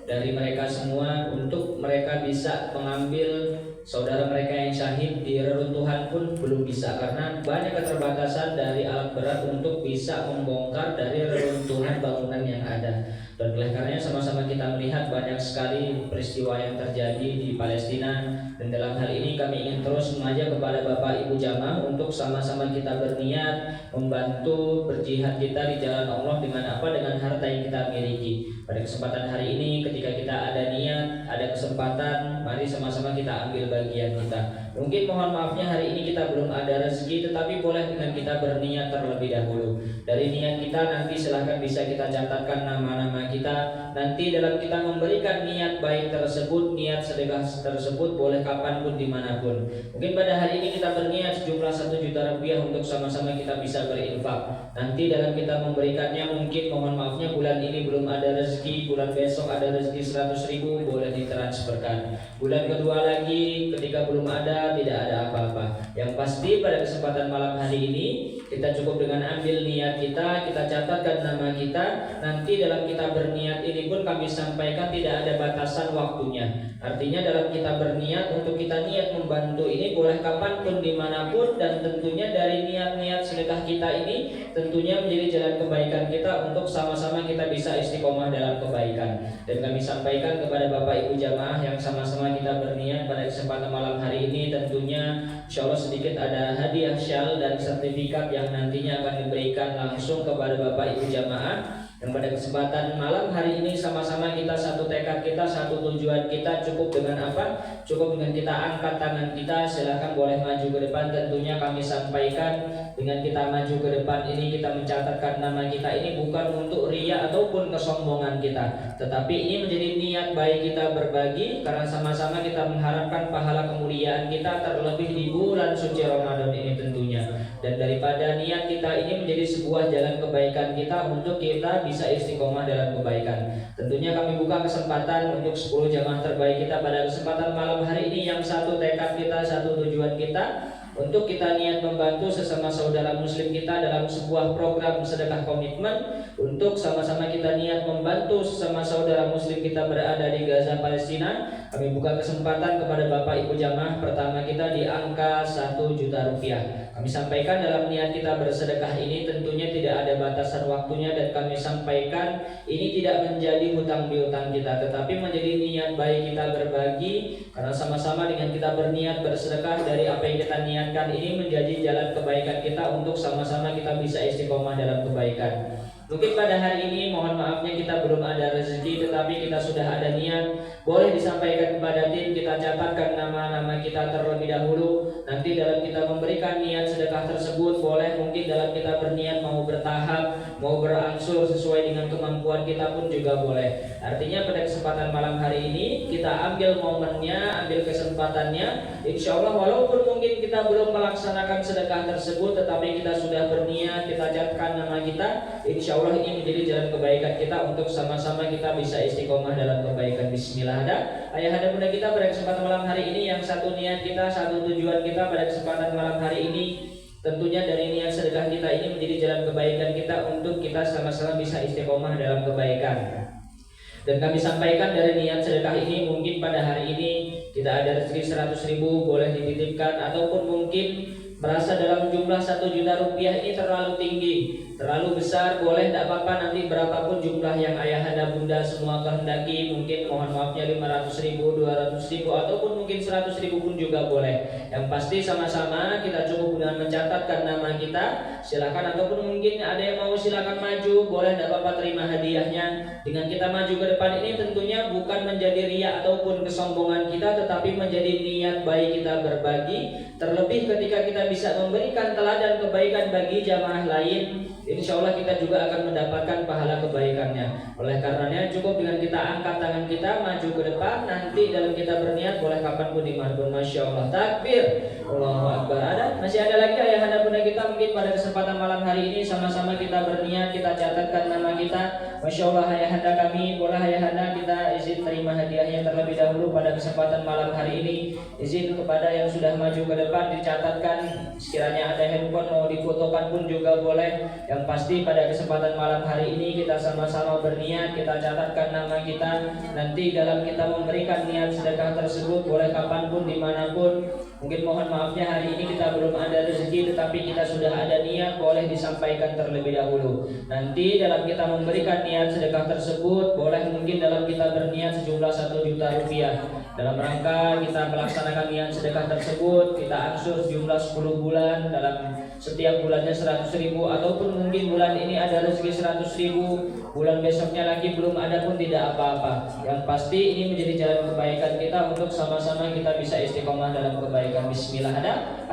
dari mereka semua untuk mereka bisa mengambil saudara mereka yang syahid di reruntuhan pun belum bisa, karena banyak keterbatasan dari alat berat untuk bisa membongkar dari reruntuhan bangunan yang ada. Dan oleh karenanya sama-sama kita melihat banyak sekali peristiwa yang terjadi di Palestina. Dan dalam hal ini kami ingin terus mengajak kepada Bapak Ibu jamaah untuk sama-sama kita berniat membantu berjihad kita di jalan Allah dengan apa? Dengan harta yang kita miliki. Pada kesempatan hari ini ketika kita ada niat, ada kesempatan, mari sama-sama kita ambil bagian kita. Mungkin mohon maafnya hari ini kita belum ada rezeki, tetapi boleh dengan kita berniat terlebih dahulu. Dari niat kita nanti silahkan bisa kita catatkan nama-nama kita. Nanti dalam kita memberikan niat baik tersebut, niat sedekah tersebut boleh kapanpun dimanapun. Mungkin pada hari ini kita berniat sejumlah 1 juta rupiah untuk sama-sama kita bisa berinfak. Nanti dalam kita memberikannya mungkin mohon maafnya bulan ini belum ada rezeki, bulan besok ada rezeki 100.000 boleh ditransferkan. Bulan kedua lagi ketika belum ada, tidak ada apa-apa. Yang pasti pada kesempatan malam hari ini kita cukup dengan ambil niat kita catatkan nama kita. Nanti dalam kita berniat ini pun kami sampaikan tidak ada batasan waktunya. Artinya dalam kita berniat untuk kita niat membantu ini boleh kapanpun dimanapun, dan tentunya dari niat-niat sedekah kita ini tentunya menjadi jalan kebaikan kita untuk sama-sama kita bisa istiqomah dalam kebaikan. Dan kami sampaikan kepada Bapak Ibu jamaah yang sama-sama kita berniat pada kesempatan malam hari ini, tentunya insya Allah sedikit ada hadiah syal dan sertifikat yang nantinya akan diberikan langsung kepada Bapak Ibu jamaah. Dan pada kesempatan malam hari ini sama-sama kita satu tekad kita, satu tujuan kita, cukup dengan apa? Cukup dengan kita angkat tangan kita, silahkan boleh maju ke depan. Tentunya kami sampaikan dengan kita maju ke depan ini kita mencatatkan nama kita ini bukan untuk riya ataupun kesombongan kita, tetapi ini menjadi niat baik kita berbagi karena sama-sama kita mengharapkan pahala kemuliaan kita terlebih di bulan suci Ramadan ini tentunya. Dan daripada niat kita ini menjadi sebuah jalan kebaikan kita untuk kita bisa istiqomah dalam kebaikan. Tentunya kami buka kesempatan untuk 10 jamaah terbaik kita pada kesempatan malam hari ini yang satu tekad kita, satu tujuan kita untuk kita niat membantu sesama saudara muslim kita dalam sebuah program sedekah komitmen untuk sama-sama kita niat membantu sesama saudara muslim kita berada di Gaza, Palestina. Kami buka kesempatan kepada Bapak Ibu jamaah pertama kita di angka 1 juta rupiah. Kami sampaikan dalam niat kita bersedekah ini tentunya tidak ada batasan waktunya, dan kami sampaikan ini tidak menjadi hutang piutang kita, tetapi menjadi niat baik kita berbagi, karena sama-sama dengan kita berniat bersedekah dari apa yang kita niatkan ini menjadi jalan kebaikan kita untuk sama-sama kita bisa istiqomah dalam kebaikan. Mungkin pada hari ini mohon maafnya kita belum ada rezeki, tetapi kita sudah ada niat. Boleh disampaikan kepada tim, kita catatkan nama-nama kita terlebih dahulu. Nanti dalam kita memberikan niat sedekah tersebut, boleh mungkin dalam kita berniat mau bertahap, mau berangsur sesuai dengan kemampuan kita pun juga boleh. Artinya pada kesempatan malam hari ini kita ambil momennya, ambil kesempatannya. Insya Allah walaupun mungkin kita belum melaksanakan sedekah tersebut, tetapi kita sudah berniat, kita catatkan nama kita. Insya Allah ini menjadi jalan kebaikan kita untuk sama-sama kita bisa istiqomah dalam kebaikan. Bismillah. Ayah anda bunda kita pada kesempatan malam hari ini, yang satu niat kita, satu tujuan kita pada kesempatan malam hari ini, tentunya dari niat sedekah kita ini menjadi jalan kebaikan kita untuk kita sama-sama bisa istiqomah dalam kebaikan. Dan kami sampaikan dari niat sedekah ini, mungkin pada hari ini kita ada rezeki 100.000 boleh dititipkan, ataupun mungkin merasa dalam jumlah 1 juta rupiah ini terlalu tinggi, terlalu besar, boleh tidak apa-apa, nanti berapapun jumlah yang ayah anda bunda semua kehendaki, mungkin mohon maafnya 500.000, 200.000, ataupun mungkin 100.000 pun juga boleh. Yang pasti sama-sama kita cukup dengan mencatatkan nama kita, silakan, ataupun mungkin ada yang mau silakan maju, boleh tidak apa-apa terima hadiahnya. Dengan kita maju ke depan ini tentunya bukan menjadi riya ataupun kesombongan kita, tetapi menjadi niat baik kita berbagi. Terlebih ketika kita bisa memberikan teladan kebaikan bagi jamaah lain, insya Allah kita juga akan mendapatkan pahala kebaikannya. Oleh karenanya cukup dengan kita angkat tangan kita maju ke depan, nanti dalam kita berniat boleh kapanpun dimanapun. Masya Allah, takbir, Allahu Akbar. Masih ada lagi ayah anda bunda kita, mungkin pada kesempatan malam hari ini sama-sama kita berniat, kita catatkan nama kita. Masya Allah ayah anda kami, boleh ayah anda kita izin terima hadiahnya terlebih dahulu pada kesempatan malam hari ini. Izin kepada yang sudah maju ke depan dicatatkan, sekiranya ada handphone mau difotokan pun juga boleh. Yang pasti pada kesempatan malam hari ini kita sama-sama berniat, kita catatkan nama kita. Nanti dalam kita memberikan niat sedekah tersebut boleh kapanpun dimanapun. Mungkin mohon maafnya hari ini kita belum ada rezeki, tetapi kita sudah ada niat, boleh disampaikan terlebih dahulu. Nanti dalam kita memberikan niat sedekah tersebut boleh mungkin dalam kita berniat sejumlah 1 juta rupiah. Dalam rangka kita melaksanakan niat sedekah tersebut, kita angsur jumlah 10 bulan, dalam setiap bulannya 100.000, ataupun mungkin bulan ini ada rezeki 100.000, bulan besoknya lagi belum ada pun tidak apa-apa. Yang pasti ini menjadi jalan kebaikan kita untuk sama-sama kita bisa istiqomah dalam kebaikan. Bismillah.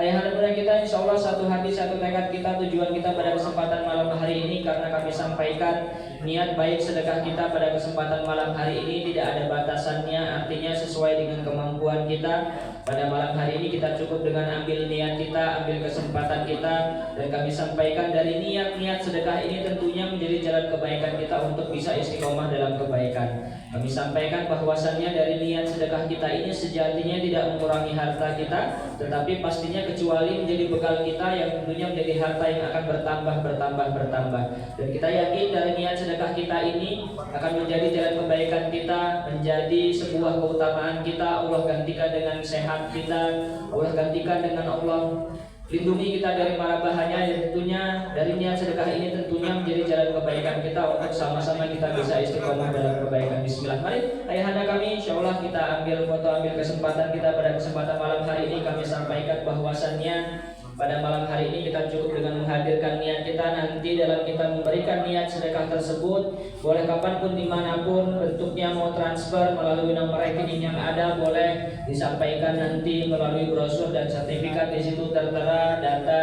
Ayah anda bunda kita, insya Allah satu hati satu tekad kita, tujuan kita pada kesempatan malam hari ini, karena kami sampaikan niat baik sedekah kita pada kesempatan malam hari ini tidak ada batasannya, artinya sesuai dengan kemampuan kita. Pada malam hari ini kita cukup dengan ambil niat kita, ambil kesempatan kita, dan kami sampaikan dari niat-niat sedekah ini tentunya menjadi jalan kebaikan kita untuk bisa istiqomah dalam kebaikan. Kami sampaikan bahwasannya dari niat sedekah kita ini sejatinya tidak mengurangi harta kita, tetapi pastinya kecuali menjadi bekal kita yang tentunya menjadi harta yang akan bertambah. Dan kita yakin dari niat sedekah kita ini akan menjadi jalan kebaikan kita, menjadi sebuah keutamaan kita. Allah gantikan dengan sehat kita, Allah gantikan dengan Allah lindungi kita dari mara bahaya. Tentunya dari niat sedekah ini tentunya menjadi jalan kebaikan kita untuk sama-sama kita bisa istiqomah dalam kebaikan. Bismillah. Mari ayah anda kami, insya Allah kita ambil foto, ambil kesempatan kita pada kesempatan malam hari ini. Kami sampaikan bahwasannya pada malam hari ini kita cukup dengan menghadirkan niat kita. Nanti dalam kita memberikan niat sedekah tersebut boleh kapanpun dimanapun, bentuknya mau transfer melalui nomor rekening yang ada, boleh disampaikan nanti melalui brosur dan sertifikat. Di situ tertera data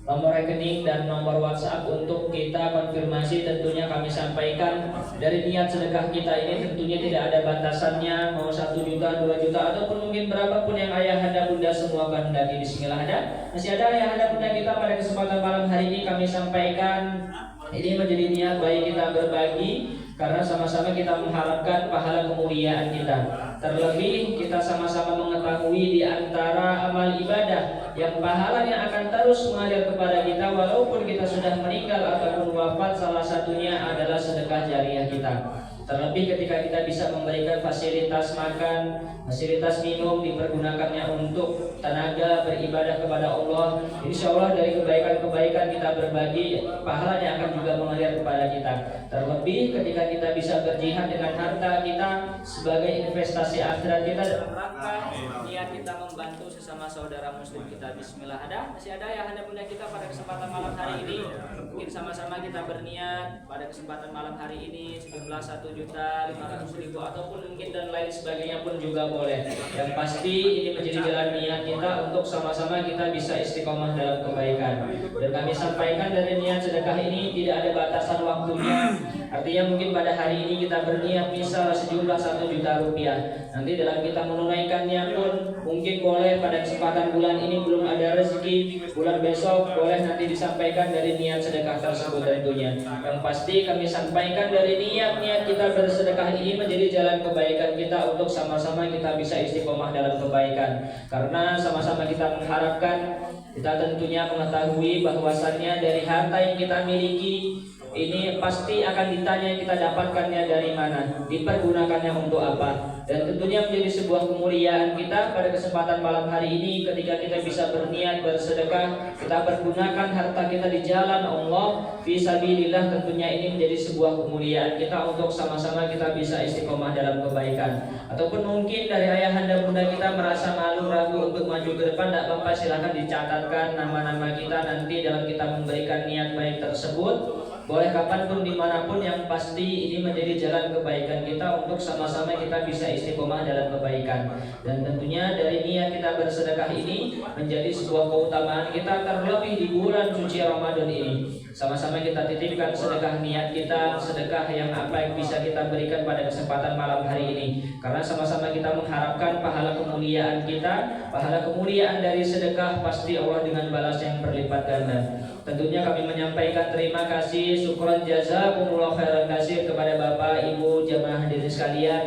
nomor rekening dan nomor WhatsApp untuk kita konfirmasi. Tentunya kami sampaikan dari niat sedekah kita ini tentunya tidak ada batasannya, mau 1 juta, 2 juta, ataupun mungkin berapapun yang ayah anda bunda semua kehendaki. Bismillah. Masih ada ayah anda bunda kita pada kesempatan malam hari ini kami sampaikan ini menjadi niat baik kita berbagi, karena sama-sama kita mengharapkan pahala kemuliaan kita. Terlebih kita sama-sama mengetahui di antara amal ibadah yang pahalanya akan terus mengalir kepada kita walaupun kita sudah meninggal ataupun wafat, salah satunya adalah sedekah jariah kita. Terlebih ketika kita bisa memberikan fasilitas makan, fasilitas minum, dipergunakannya untuk tenaga beribadah kepada Allah, insya Allah dari kebaikan-kebaikan kita berbagi, pahalanya akan juga mengalir kepada kita. Terlebih ketika kita bisa berjihad dengan harta kita sebagai investasi akhirat kita dalam rangka niat kita membantu sesama saudara muslim kita. Bismillah. Masih ada ya Anda bunda kita pada kesempatan malam hari ini. Mungkin sama-sama kita berniat pada kesempatan malam hari ini sejumlah 1.500.000 ataupun mungkin dan lain sebagainya pun juga boleh. Yang pasti ini menjadi jalan niat kita untuk sama-sama kita bisa istiqomah dalam kebaikan. Dan kami sampaikan dari niat sedekah ini tidak ada batasan waktunya. Artinya mungkin pada hari ini kita berniat misal sejumlah 1 juta rupiah. Nanti dalam kita menunaikannya pun mungkin boleh pada kesempatan bulan ini belum ada rezeki, bulan besok boleh nanti disampaikan dari niat sedekah tersebut tentunya. Yang pasti kami sampaikan dari niat-niat kita bersedekah ini menjadi jalan kebaikan kita untuk sama-sama kita bisa istiqomah dalam kebaikan. Karena sama-sama kita mengharapkan, kita tentunya mengetahui bahwasannya dari harta yang kita miliki ini pasti akan ditanya kita dapatkannya dari mana, dipergunakannya untuk apa. Dan tentunya menjadi sebuah kemuliaan kita pada kesempatan malam hari ini ketika kita bisa berniat bersedekah, kita pergunakan harta kita di jalan Allah fisabilillah. Tentunya ini menjadi sebuah kemuliaan kita untuk sama-sama kita bisa istiqomah dalam kebaikan. Ataupun mungkin dari ayahanda bunda kita merasa malu ragu untuk maju ke depan, tidak apa-apa, silahkan dicatatkan nama-nama kita nanti dalam kita memberikan niat baik tersebut. Boleh kapanpun dimanapun, yang pasti ini menjadi jalan kebaikan kita untuk sama-sama kita bisa istiqomah dalam kebaikan. Dan tentunya dari niat kita bersedekah ini menjadi sebuah keutamaan kita, terlebih di bulan suci Ramadan ini. Sama-sama kita titipkan sedekah niat kita, sedekah yang apa yang bisa kita berikan pada kesempatan malam hari ini. Karena sama-sama kita mengharapkan pahala kemuliaan kita, pahala kemuliaan dari sedekah pasti Allah dengan balas yang berlipat ganda. Tentunya kami menyampaikan terima kasih, syukran jazakumullah khairan kasih kepada Bapak Ibu jamaah hadirin sekalian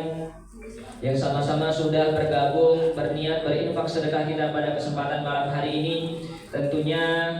yang sama-sama sudah bergabung berniat berinfak sedekah kita pada kesempatan malam hari ini. Tentunya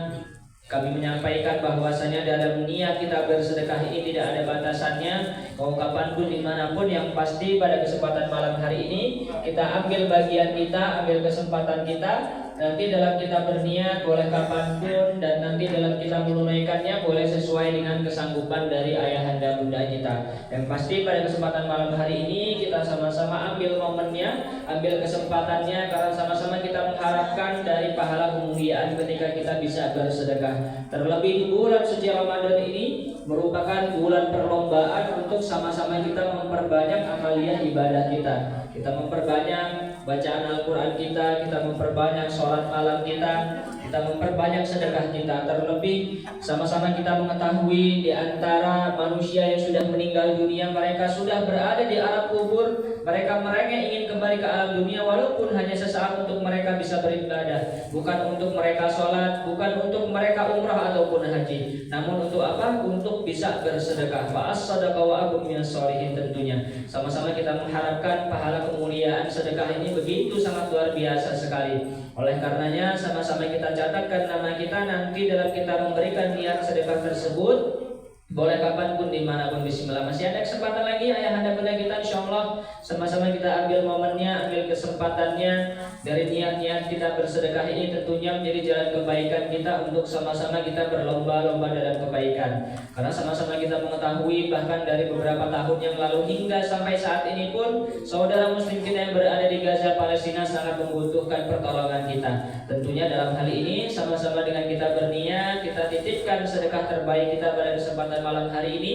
kami menyampaikan bahwasanya dalam niat kita bersedekah ini tidak ada batasannya, mau kapanpun dimanapun, yang pasti pada kesempatan malam hari ini kita ambil bagian kita, ambil kesempatan kita. Nanti dalam kita berniat boleh kapanpun, dan nanti dalam kita menunaikannya boleh sesuai dengan kesanggupan dari ayahanda bunda kita. Yang pasti pada kesempatan malam hari ini kita sama-sama ambil momennya, ambil kesempatannya, karena sama-sama kita mengharapkan dari pahala kemuliaan ketika kita bisa bersedekah. Terlebih di bulan suci Ramadan ini merupakan bulan perlombaan untuk sama-sama kita memperbanyak amaliyah ibadah kita. Kita memperbanyak bacaan Al-Quran kita memperbanyak sholat malam kita memperbanyak sedekah kita. Terlebih sama-sama kita mengetahui di antara manusia yang sudah meninggal dunia, mereka sudah berada di alam kubur, mereka ingin kembali ke alam dunia walaupun hanya sesaat untuk mereka bisa beribadah, bukan untuk mereka sholat, bukan untuk mereka umrah ataupun haji, namun untuk apa? Untuk bisa bersedekah. Fa'as-sadaqah wa akum minas sholihin. Tentunya sama-sama kita mengharapkan pahala kemuliaan sedekah ini begitu sangat luar biasa sekali. Oleh karenanya sama-sama kita catatkan nama kita nanti dalam kita memberikan niat sedekah tersebut. Boleh kapanpun dimanapun. Bismillah. Masih ada kesempatan lagi ayahanda bunda kita, insyaallah sama-sama kita ambil momennya, ambil kesempatannya. Dari niat-niat kita bersedekah ini tentunya menjadi jalan kebaikan kita untuk sama-sama kita berlomba-lomba dalam kebaikan. Karena sama-sama kita mengetahui bahkan dari beberapa tahun yang lalu hingga sampai saat ini pun saudara muslim kita yang berada di Gaza, Palestina sangat membutuhkan pertolongan kita. Tentunya dalam hal ini sama-sama dengan kita berniat, kita titipkan sedekah terbaik kita pada kesempatan malam hari ini.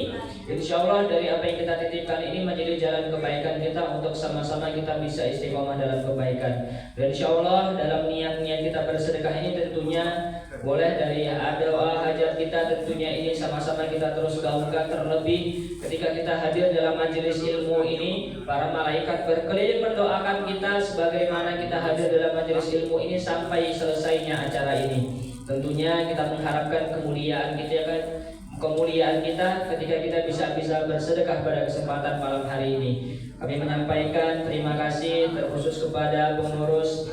Insya Allah dari apa yang kita titipkan ini menjadi jalan kebaikan kita untuk sama-sama kita bisa istiqomah dalam kebaikan. Dan insya Allah dalam niat-niat kita bersedekah ini tentunya boleh dari doa hajat kita, tentunya ini sama-sama kita terus gaungkan. Terlebih ketika kita hadir dalam majelis ilmu ini, para malaikat berkeliling mendoakan kita sebagaimana kita hadir dalam majelis ilmu ini sampai selesainya acara ini. Tentunya kita mengharapkan kemuliaan kita kan kemuliaan kita ketika kita bisa bersedekah pada kesempatan malam hari ini. Kami menyampaikan terima kasih terkhusus kepada pengurus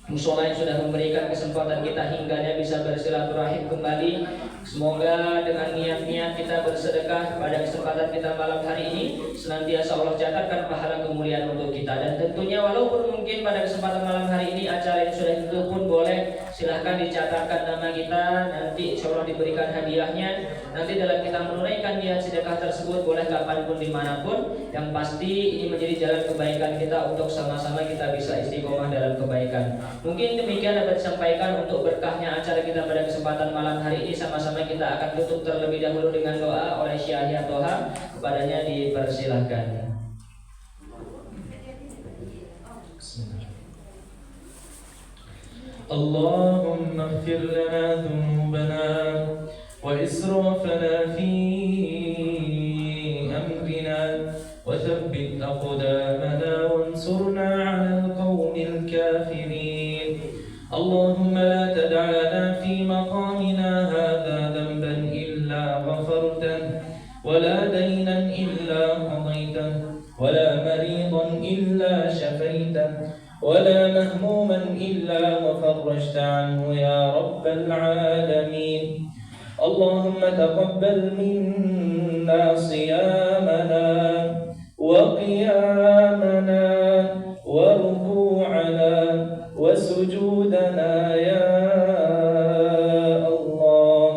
musola yang sudah memberikan kesempatan kita hingganya bisa bersilaturahim kembali. Semoga dengan niat-niat kita bersedekah pada kesempatan kita malam hari ini senantiasa Allah catatkan pahala kemuliaan untuk kita. Dan tentunya walaupun mungkin pada kesempatan malam hari ini acara yang sudah ditutup pun boleh silahkan dicatatkan nama kita, nanti insya Allah diberikan hadiahnya. Nanti dalam kita menunaikan niat sedekah tersebut boleh kapanpun dimanapun. Yang pasti ini menjadi jalan kebaikan kita untuk sama-sama kita bisa istiqomah dalam kebaikan. Mungkin demikian dapat disampaikan untuk berkahnya acara kita pada kesempatan malam hari ini. Sama-sama kita akan tutup terlebih dahulu dengan doa oleh Syekh Yahya Toha. Kepadanya dipersilahkan. اللهم اغفر لنا ذنوبنا وإسرافنا في أمرنا وثبت أقدامنا وانصرنا على القوم الكافرين. اللهم لا تدع لنا في مقامنا هذا ذنبا إلا غفرته ولا دينا إلا قضيته ولا مريضا إلا شفيته ولا مهموما إلا وفرجت عنه يا رب العالمين. اللهم تقبل منا صيامنا وقيامنا وركوعنا وسجودنا يا الله.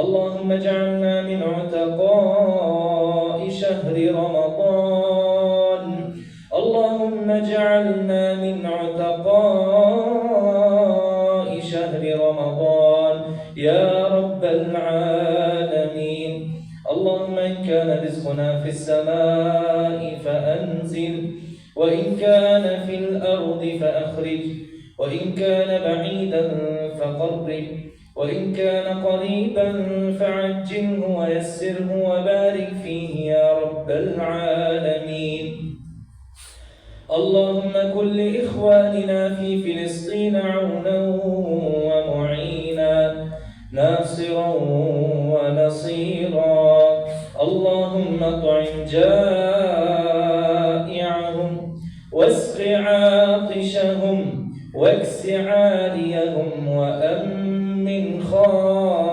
اللهم اجعلنا من عتقاء شهر رمضان. اللهم اجعلنا من عتقاء شهر رمضان يا رب العالمين. اللهم إن كان رزقنا في السماء فأنزل وإن كان في الأرض فأخرج وإن كان بعيدا فقرب وإن كان قريبا فعجله ويسره وبارك فيه يا رب العالمين. اللهم كن لإخواننا في فلسطين عونا ومعينا ناصرا ونصيرا. اللهم اطعم جائعهم واسق عاطشهم واكس عاليهم وأمن خائفهم.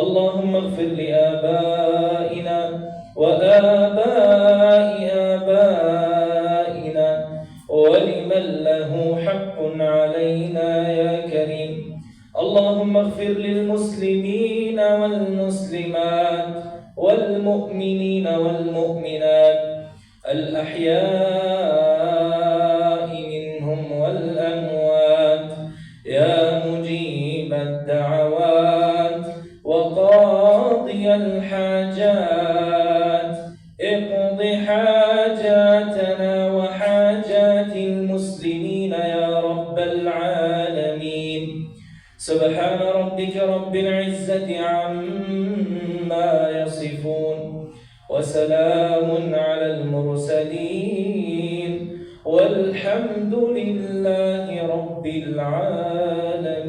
اللهم اغفر لآبائنا وآباء آبائنا ولمن له حق علينا يا كريم. اللهم اغفر للمسلمين والمسلمات والمؤمنين والمؤمنات الأحياء منهم والأموات يا مجيب الدعوات وقاضي الحاجات. اقض حاجاتنا وحاجات المسلمين يا رب العالمين. سبحان ربك رب العزة عما يصفون وسلام على المرسلين والحمد لله رب العالمين.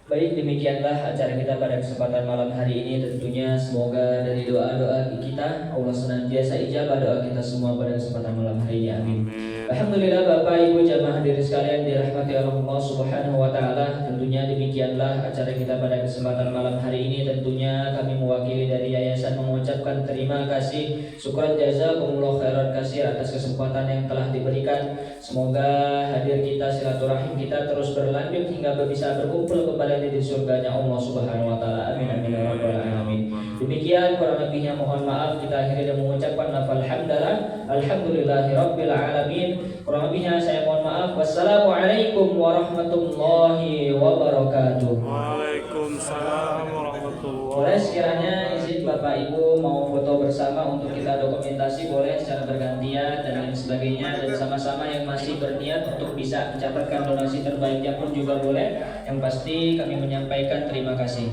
Baik, demikianlah acara kita pada kesempatan malam hari ini. Tentunya semoga dari doa-doa kita Allah senantiasa ijabah doa kita semua pada kesempatan malam hari ini. Amin. Alhamdulillah Bapak Ibu jamaah hadirin sekalian dirahmati Allah Subhanahu wa taala. Tentunya demikianlah acara kita pada kesempatan malam hari ini. Tentunya kami mewakili dari yayasan mengucapkan terima kasih, syukran jazakumullah khairan katsir atas kesempatan yang telah diberikan. Semoga hadir kita, silaturahim kita terus berlanjut hingga bisa berkumpul kembali di surganya Allah Subhanahu wa taala. Amin amin ya rabbal alamin. Demikian kurang lebihnya mohon maaf. Kita akhiri dengan mengucapkan lafal hamdalah alhamdulillahirabbil alamin. Kurang lebihnya saya mohon maaf. Wassalamualaikum warahmatullahi wabarakatuh. Waalaikumsalam warahmatullahi Boleh sekiranya izin Bapak Ibu mau foto bersama untuk kita dokumentasi, boleh secara bergantian dan lain sebagainya. Dan sama-sama yang masih berniat untuk bisa mencatatkan donasi terbaiknya pun juga boleh. Yang pasti kami menyampaikan terima kasih.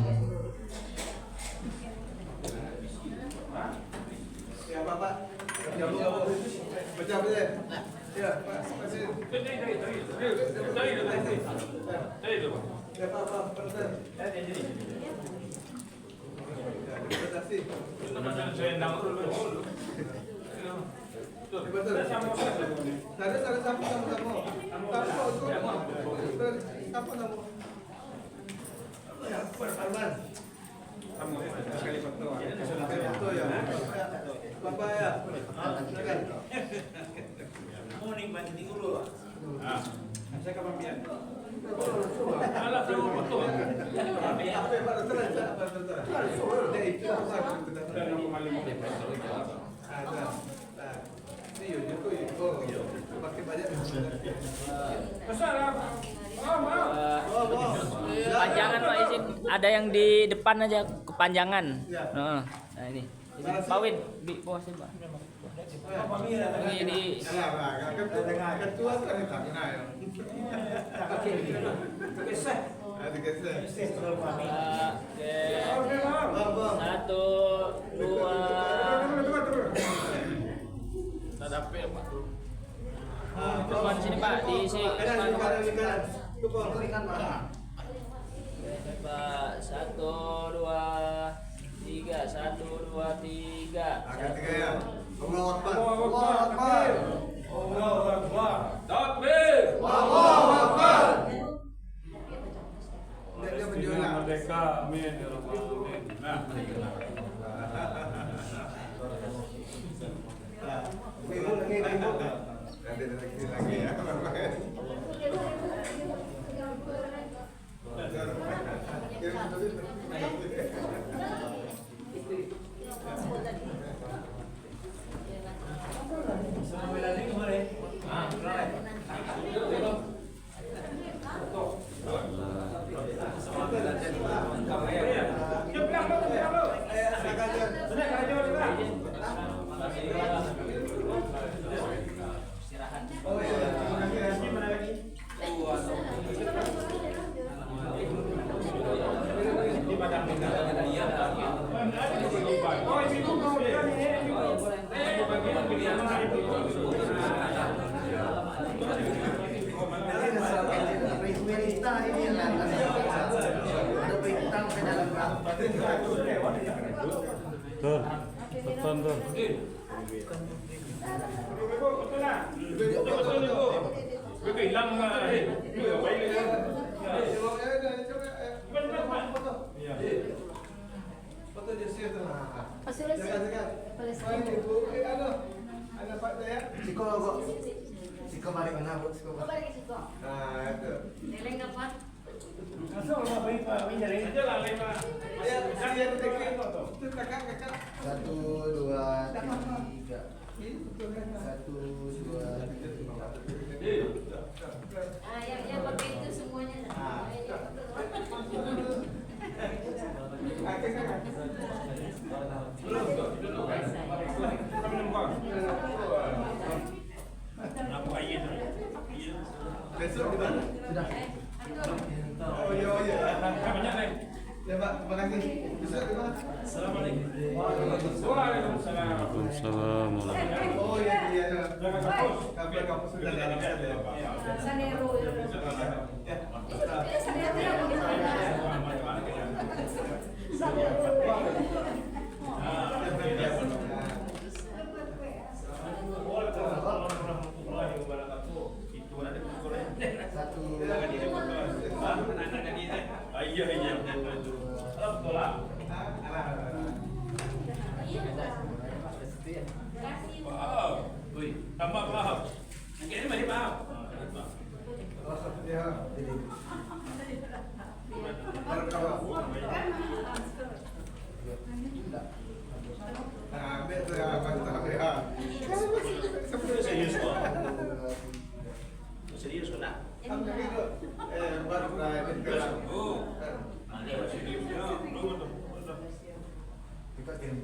Siapa Pak? Gabung. Baca. Kepanjangan Pak izin, ada yang di depan aja kepanjangan. Nah ini Pak Win, di bawah sini Pak. Ini ketua kan satu dua depan sini Pak, di sini Pak, satu dua tiga, satu dua tiga. Allahu Akbar. Allahu Akbar. Allahu Akbar. Takbir. Allahu Akbar. Merdeka, amin ya rabbal alamin. Nah, lagi ya. Yang pakai itu semuanya. Besok di mana? Sudah. Oh iya. Ya Pak, terima kasih. Besok di mana? Assalamualaikum. Waalaikumsalam. Oh iya. Kampus sudah dalam set ya Pak. Sanero. Tambah paham. Ini mari paham. Ya. Ambil tu ya, mantap ya. Serius kok. Serius kok nak? Baru private kelas. Oh. Serius ya. Kita kirim.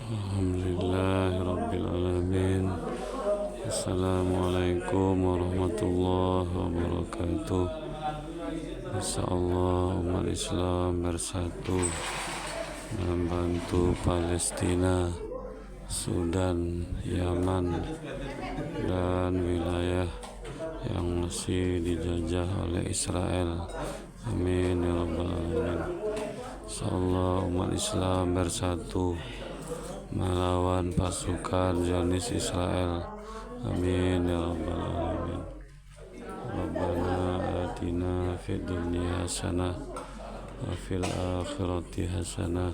Alhamdulillahirrabbilalamin. Assalamualaikum warahmatullahi wabarakatuh. Insyaallah umat Islam bersatu membantu Palestina, Sudan, Yaman, dan wilayah yang masih dijajah oleh Israel. Amin ya rabbal alamin. Insyaallah umat Islam bersatu melawan pasukan Zionis Israel. Amin ya rabbal alamin. Rabbana atina fid dunya hasanah wa fil akhirati hasanah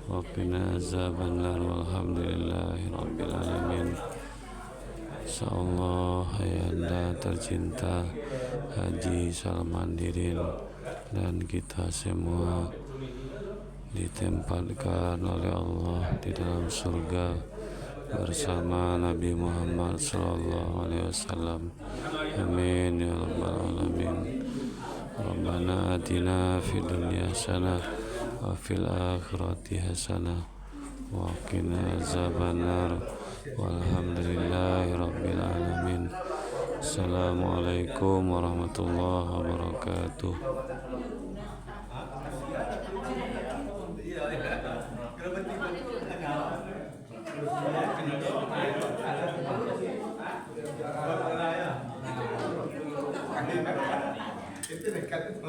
wa qina azabannar walhamdulillahi rabbil alamin. Insyaallah ayanda tercinta Haji Salmandirin dan kita semua ditempatkan oleh Allah di dalam surga bersama Nabi Muhammad sallallahu alaihi wasallam. Amin ya rabbal alamin. Rabbana atina fid dunya hasanah wa fil akhirati hasanah wa qina azabannar walhamdulillahi rabbil alamin. Assalamualaikum warahmatullahi wabarakatuh. Itu dekat itu.